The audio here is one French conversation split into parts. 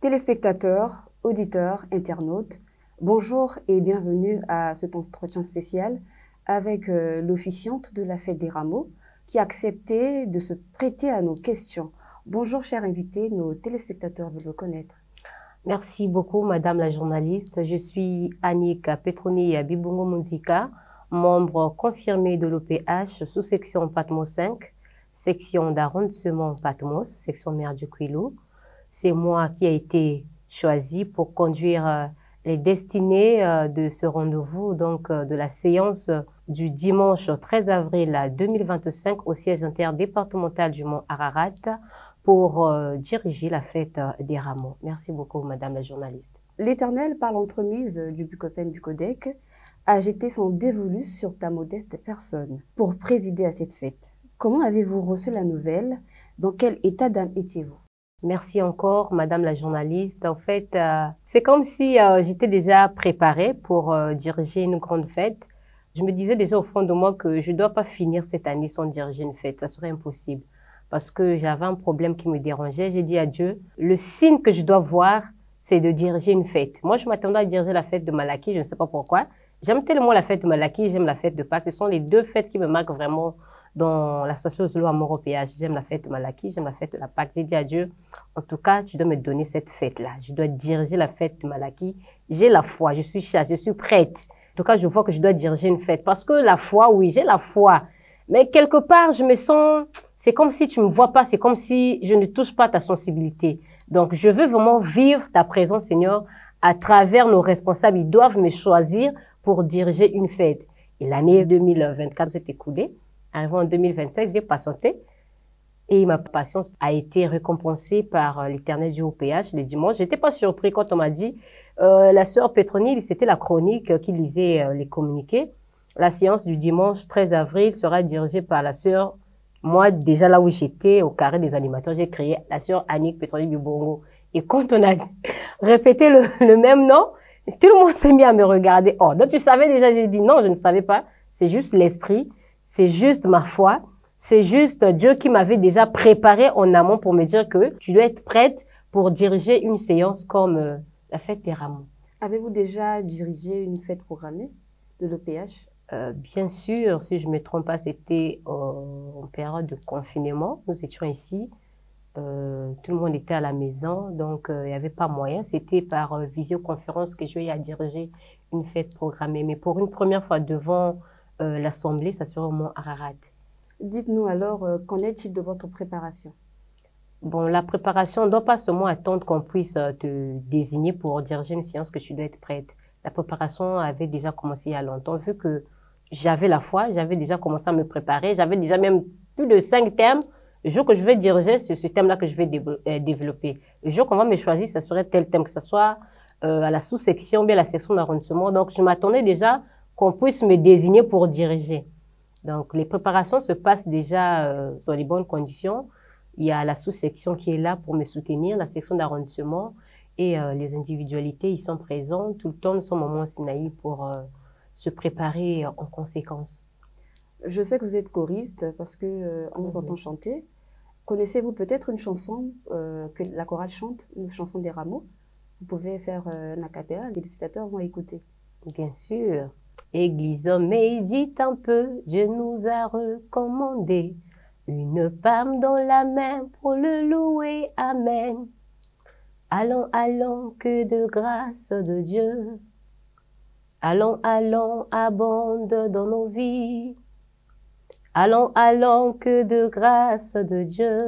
Téléspectateurs, auditeurs, internautes, bonjour et bienvenue à cet entretien spécial avec l'officiante de la Fête des Rameaux qui a accepté de se prêter à nos questions. Bonjour chers invités, nos téléspectateurs veulent vous connaître. Merci beaucoup Madame la journaliste. Je suis Annick Petroni Bibongo Munzika, membre confirmé de l'OPH, sous-section Patmos 5, section d'arrondissement Patmos, section Mère du Kouilou. C'est moi qui ai été choisi pour conduire les destinées de ce rendez-vous, donc de la séance du dimanche 13 avril 2025 au siège interdépartemental du Mont Ararat pour diriger la fête des Rameaux. Merci beaucoup, Madame la journaliste. L'Éternel, par l'entremise du Bucopen du Codec, a jeté son dévolu sur ta modeste personne pour présider à cette fête. Comment avez-vous reçu la nouvelle? Dans quel état d'âme étiez-vous? Merci encore, Madame la journaliste. En fait, c'est comme si j'étais déjà préparée pour diriger une grande fête. Je me disais déjà au fond de moi que je ne dois pas finir cette année sans diriger une fête. Ça serait impossible parce que j'avais un problème qui me dérangeait. J'ai dit à Dieu, le signe que je dois voir, c'est de diriger une fête. Moi, je m'attendais à diriger la fête de Malaki, je ne sais pas pourquoi. J'aime tellement la fête de Malaki, j'aime la fête de Pâques. Ce sont les deux fêtes qui me marquent vraiment dans l'association Zulu Amour au péage. J'aime la fête de Malaki, j'aime la fête de la Pâques. J'ai dit à Dieu, en tout cas, tu dois me donner cette fête-là. Je dois diriger la fête de Malaki. J'ai la foi, je suis chaste, je suis prête. En tout cas, je vois que je dois diriger une fête. Parce que la foi, oui, j'ai la foi. Mais quelque part, je me sens, c'est comme si tu me vois pas, c'est comme si je ne touche pas ta sensibilité. Donc, je veux vraiment vivre ta présence, Seigneur, à travers nos responsables. Ils doivent me choisir pour diriger une fête. Et l'année 2024 s'est écoulée. Arrivé en 2025, j'ai patienté et ma patience a été récompensée par l'Éternel du OPH le dimanche. J'étais pas surpris quand on m'a dit la sœur Pétronille, c'était la chronique qui lisait les communiqués. La séance du dimanche 13 avril sera dirigée par la sœur. Moi, déjà là où j'étais, au carré des animateurs, j'ai créé la sœur Annick Pétronille Bibongo. Et quand on a répété le même nom, tout le monde s'est mis à me regarder. Oh, donc tu savais déjà? J'ai dit non, je ne savais pas. C'est juste l'esprit. C'est juste ma foi, c'est juste Dieu qui m'avait déjà préparé en amont pour me dire que tu dois être prête pour diriger une séance comme la fête des Rameaux. Avez-vous déjà dirigé une fête programmée de l'OPH? Bien sûr, si je ne me trompe pas, c'était en période de confinement. Nous étions ici, tout le monde était à la maison, donc il n'y avait pas moyen. C'était par visioconférence que je eu à diriger une fête programmée. Mais pour une première fois devant l'Assemblée, ça sera au Mont Ararat. Dites-nous alors, qu'en est-il de votre préparation? Bon, la préparation ne doit pas seulement attendre qu'on puisse te désigner pour diriger une séance que tu dois être prête. La préparation avait déjà commencé il y a longtemps. Vu que j'avais la foi, j'avais déjà commencé à me préparer. J'avais déjà même plus de 5 thèmes. Le jour que je vais diriger, c'est ce thème-là que je vais développer. Le jour qu'on va me choisir, ce serait tel thème, que ce soit à la sous-section, bien la section d'arrondissement. Donc, je m'attendais déjà qu'on puisse me désigner pour diriger. Donc, les préparations se passent déjà dans les bonnes conditions. Il y a la sous-section qui est là pour me soutenir, la section d'arrondissement et les individualités, ils sont présents. Tout le temps, nous sommes au Mont Sinaï pour se préparer en conséquence. Je sais que vous êtes choriste parce que on vous entend chanter. Connaissez-vous peut-être une chanson que la chorale chante, une chanson des rameaux? Vous pouvez faire un a cappella, les spectateurs vont écouter. Bien sûr. Église, médite un peu, Dieu nous a recommandé une palme dans la main pour le louer, amen. Allons, allons, que de grâce de Dieu. Allons, allons, abonde dans nos vies. Allons, allons, que de grâce de Dieu.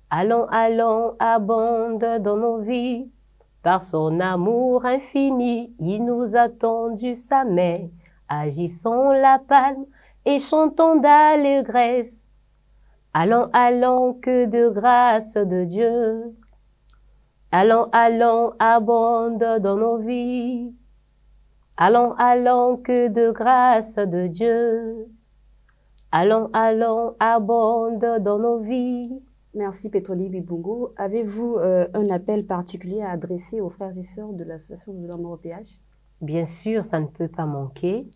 Allons, allons, abonde dans nos vies. Par son amour infini, il nous a tendu sa main. Agissons la palme et chantons d'allégresse. Allons, allons, que de grâce de Dieu. Allons, allons, abonde dans nos vies. Allons, allons, que de grâce de Dieu. Allons, allons, abonde dans nos vies. Merci Petroni Bibungo. Avez-vous un appel particulier à adresser aux frères et sœurs de l'association de l'Amour au péage? Bien sûr, ça ne peut pas manquer.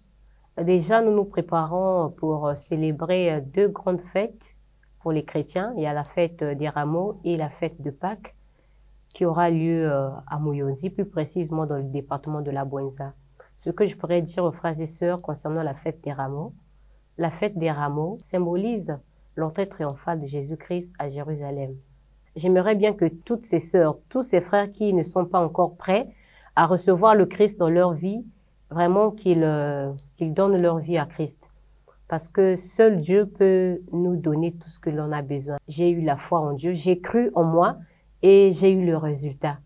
Déjà, nous nous préparons pour célébrer deux grandes fêtes pour les chrétiens. Il y a la fête des Rameaux et la fête de Pâques qui aura lieu à Mouyonzi, plus précisément dans le département de la Bouenza. Ce que je pourrais dire aux frères et sœurs concernant la fête des Rameaux, la fête des Rameaux symbolise l'entrée triomphale de Jésus-Christ à Jérusalem. J'aimerais bien que toutes ces sœurs, tous ces frères qui ne sont pas encore prêts à recevoir le Christ dans leur vie, vraiment qu'ils donnent leur vie à Christ. Parce que seul Dieu peut nous donner tout ce que l'on a besoin. J'ai eu la foi en Dieu, j'ai cru en moi et j'ai eu le résultat.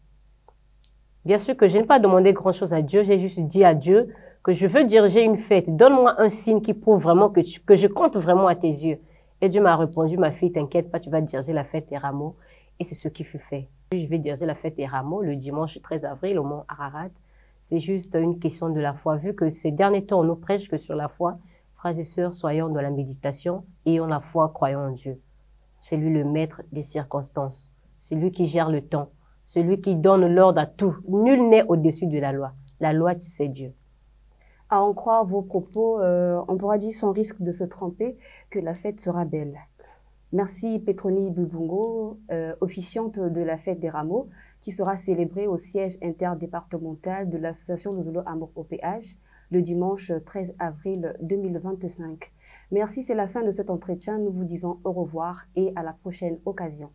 Bien sûr que je n'ai pas demandé grand-chose à Dieu, j'ai juste dit à Dieu que je veux diriger une fête. Donne-moi un signe qui prouve vraiment que je compte vraiment à tes yeux. Et Dieu m'a répondu, ma fille, t'inquiète pas, tu vas diriger la fête des Rameaux. Et c'est ce qui fut fait. Je vais diriger la fête des Rameaux le dimanche 13 avril au mont Ararat. C'est juste une question de la foi. Vu que ces derniers temps, on nous prêche que sur la foi, frères et sœurs, soyons dans la méditation, ayons la foi, croyons en Dieu. C'est lui le maître des circonstances. C'est lui qui gère le temps. C'est lui qui donne l'ordre à tout. Nul n'est au-dessus de la loi. La loi, c'est Dieu. À en croire vos propos, on pourra dire sans risque de se tromper que la fête sera belle. Merci Petroni Bubungo, officiante de la fête des Rameaux, qui sera célébrée au siège interdépartemental de l'association Lozolo Amour au péage le dimanche 13 avril 2025. Merci, c'est la fin de cet entretien. Nous vous disons au revoir et à la prochaine occasion.